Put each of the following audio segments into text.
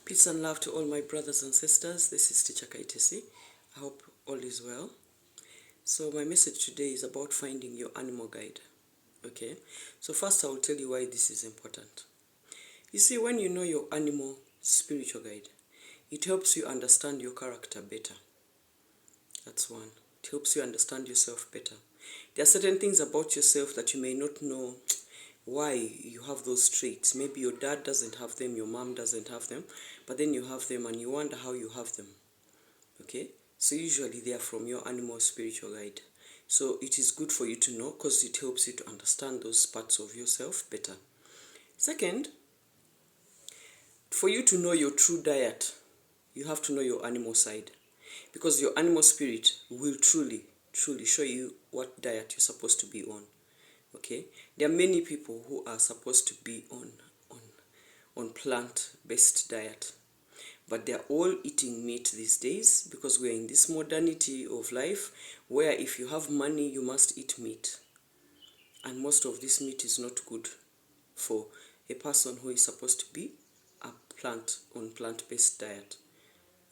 Peace and love to all my brothers and sisters. This is Teacher Kaitesi. I hope all is well. So my message today is about finding your animal guide. Okay, so first I will tell you why this is important. You see, when you know your animal spiritual guide, it helps you understand your character better. That's one. It helps you understand yourself better. There are certain things about yourself that you may not know why you have those traits. Maybe your dad doesn't have them, your mom doesn't have them, but then you have them and you wonder how you have them. Okay, so usually they are from your animal spiritual guide. So it is good for you to know because it helps you to understand those parts of yourself better. Second, for you to know your true diet, you have to know your animal side, because your animal spirit will truly show you what diet you're supposed to be on. Okay, there are many people who are supposed to be on plant-based diet, but they're all eating meat these days because we're in this modernity of life where if you have money you must eat meat, and most of this meat is not good for a person who is supposed to be on plant-based diet.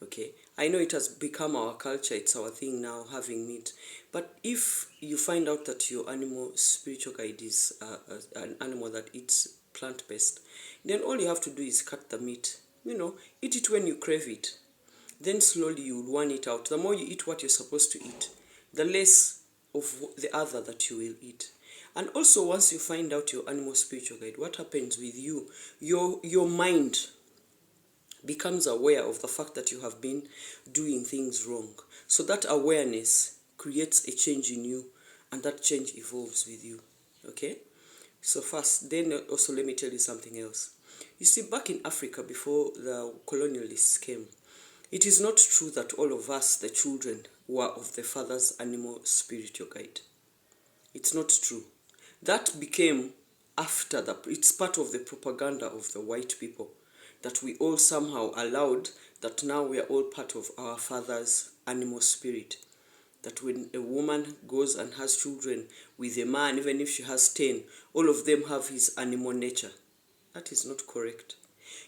Okay, I know it has become our culture, it's our thing now, having meat. But if you find out that your animal spiritual guide is an animal that eats plant-based, then all you have to do is cut the meat. Eat it when you crave it. Then slowly you will want it out. The more you eat what you're supposed to eat, the less of the other that you will eat. And also, once you find out your animal spiritual guide, what happens with you? Your mind becomes aware of the fact that you have been doing things wrong. So that awareness creates a change in you, and that change evolves with you. Okay? So first, then also let me tell you something else. You see, back in Africa before the colonialists came, it is not true that all of us, the children, were of the father's animal spiritual guide. It's not true. That became after it's part of the propaganda of the white people, that we all somehow allowed that now we are all part of our father's animal spirit. That when a woman goes and has children with a man, even if she has 10, all of them have his animal nature. That is not correct.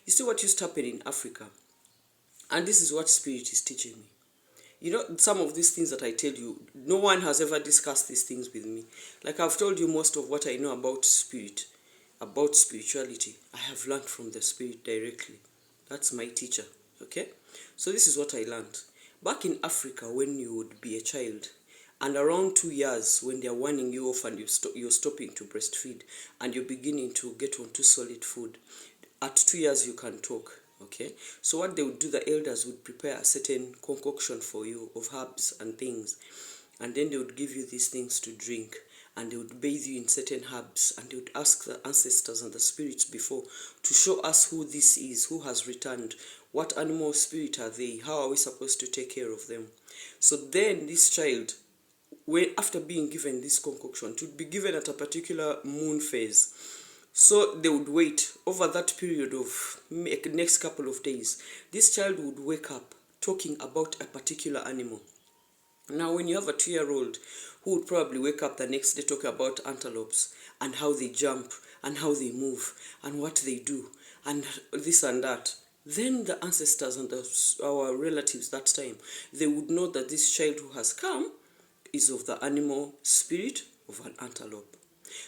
You see what used to happen in Africa? And this is what spirit is teaching me. Some of these things that I tell you, no one has ever discussed these things with me. Like I've told you most of what I know about spirit, about spirituality, I have learned from the spirit directly. That's my teacher, okay? So this is what I learned. Back in Africa, when you would be a child, and around 2 years, when they're warning you off and you're stopping to breastfeed, and you're beginning to get onto solid food, at 2 years you can talk, okay? So what they would do, the elders would prepare a certain concoction for you of herbs and things, and then they would give you these things to drink, and they would bathe you in certain herbs, and they would ask the ancestors and the spirits before to show us who this is, who has returned, what animal spirit are they, how are we supposed to take care of them. So then this child, after being given this concoction, it would be given at a particular moon phase. So they would wait over that period of next couple of days. This child would wake up talking about a particular animal. Now, when you have a 2-year-old who would probably wake up the next day talking about antelopes and how they jump and how they move and what they do and this and that, then the ancestors and our relatives that time, they would know that this child who has come is of the animal spirit of an antelope.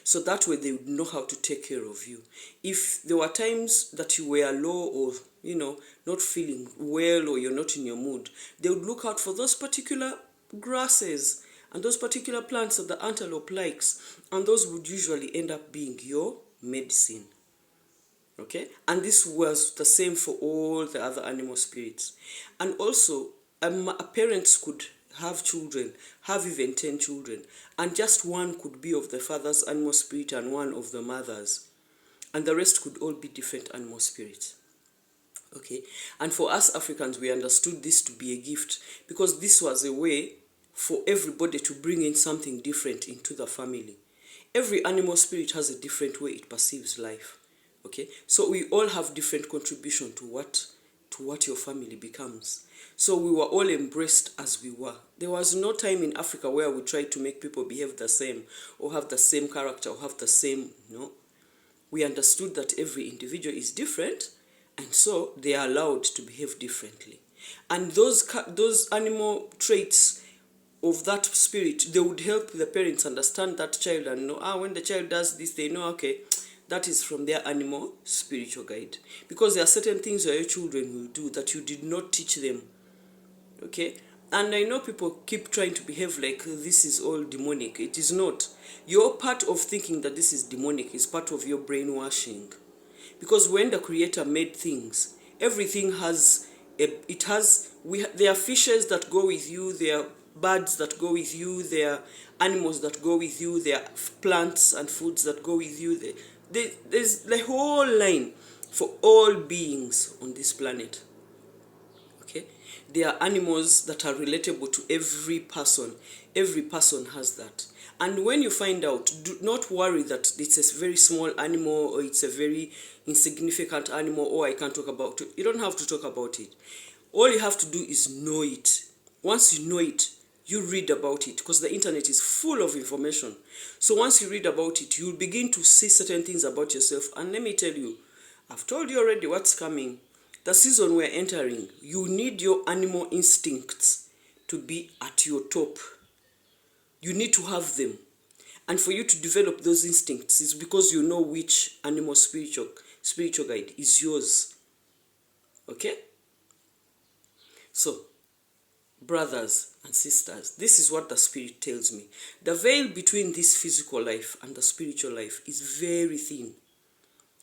So that way they would know how to take care of you. If there were times that you were low or, not feeling well or you're not in your mood, they would look out for those particular grasses and those particular plants that the antelope likes, and those would usually end up being your medicine. Okay? And this was the same for all the other animal spirits. And also, parents could have children, have even 10 children, and just one could be of the father's animal spirit and one of the mother's, and the rest could all be different animal spirits. Okay, and for us Africans, we understood this to be a gift because this was a way for everybody to bring in something different into the family. Every animal spirit has a different way it perceives life. Okay, so we all have different contribution to what your family becomes. So we were all embraced as we were. There was no time in Africa where we tried to make people behave the same or have the same character or have the same, We understood that every individual is different And so they are allowed to behave differently. And those animal traits of that spirit, they would help the parents understand that child and know, when the child does this, they know, okay, that is from their animal spiritual guide. Because there are certain things that your children will do that you did not teach them. Okay? And I know people keep trying to behave like this is all demonic. It is not. Your part of thinking that this is demonic is part of your brainwashing. Because when the Creator made things, everything has, there are fishes that go with you, there are birds that go with you, there are animals that go with you, there are plants and foods that go with you. There's the whole line for all beings on this planet. Okay? There are animals that are relatable to every person. Every person has that. And when you find out, do not worry that it's a very small animal or it's a very insignificant animal or I can't talk about it. You don't have to talk about it. All you have to do is know it. Once you know it, you read about it because the internet is full of information. So once you read about it, you'll begin to see certain things about yourself. And let me tell you, I've told you already what's coming. The season we're entering, you need your animal instincts to be at your top. You need to have them. And for you to develop those instincts is because you know which animal spiritual guide is yours. Okay? So, brothers and sisters, this is what the Spirit tells me. The veil between this physical life and the spiritual life is very thin.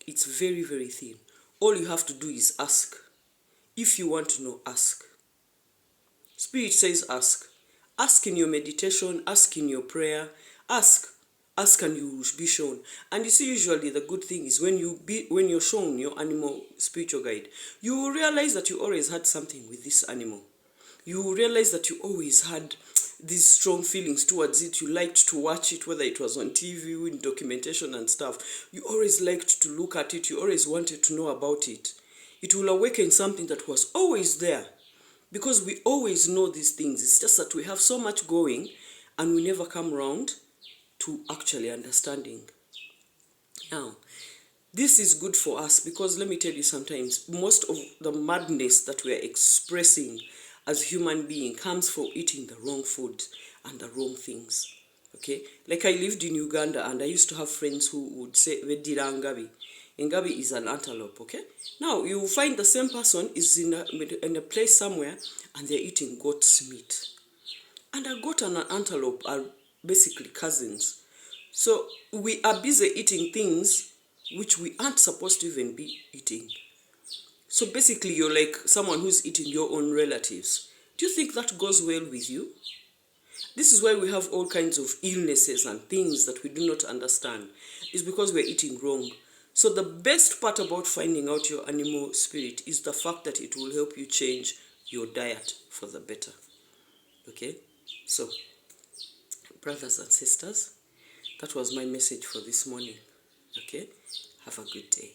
It's very, very thin. All you have to do is ask. If you want to know, ask. Spirit says ask. Ask in your meditation, ask in your prayer, ask. Ask and you will be shown. And you see, usually the good thing is when you're shown your animal spiritual guide, you will realize that you always had something with this animal. You will realize that you always had these strong feelings towards it. You liked to watch it, whether it was on TV, in documentation and stuff. You always liked to look at it. You always wanted to know about it. It will awaken something that was always there. Because we always know these things. It's just that we have so much going and we never come around to actually understanding. Now, this is good for us because let me tell you, sometimes most of the madness that we are expressing as human beings comes from eating the wrong food and the wrong things. Okay? Like I lived in Uganda and I used to have friends who would say, Vedira Ngabi. Ngabi is an antelope, okay? Now, you will find the same person is in a place somewhere and they're eating goat's meat. And a goat and an antelope are basically cousins. So we are busy eating things which we aren't supposed to even be eating. So basically you're like someone who's eating your own relatives. Do you think that goes well with you? This is why we have all kinds of illnesses and things that we do not understand. It's because we're eating wrong. So the best part about finding out your animal spirit is the fact that it will help you change your diet for the better. Okay? So, brothers and sisters, that was my message for this morning. Okay? Have a good day.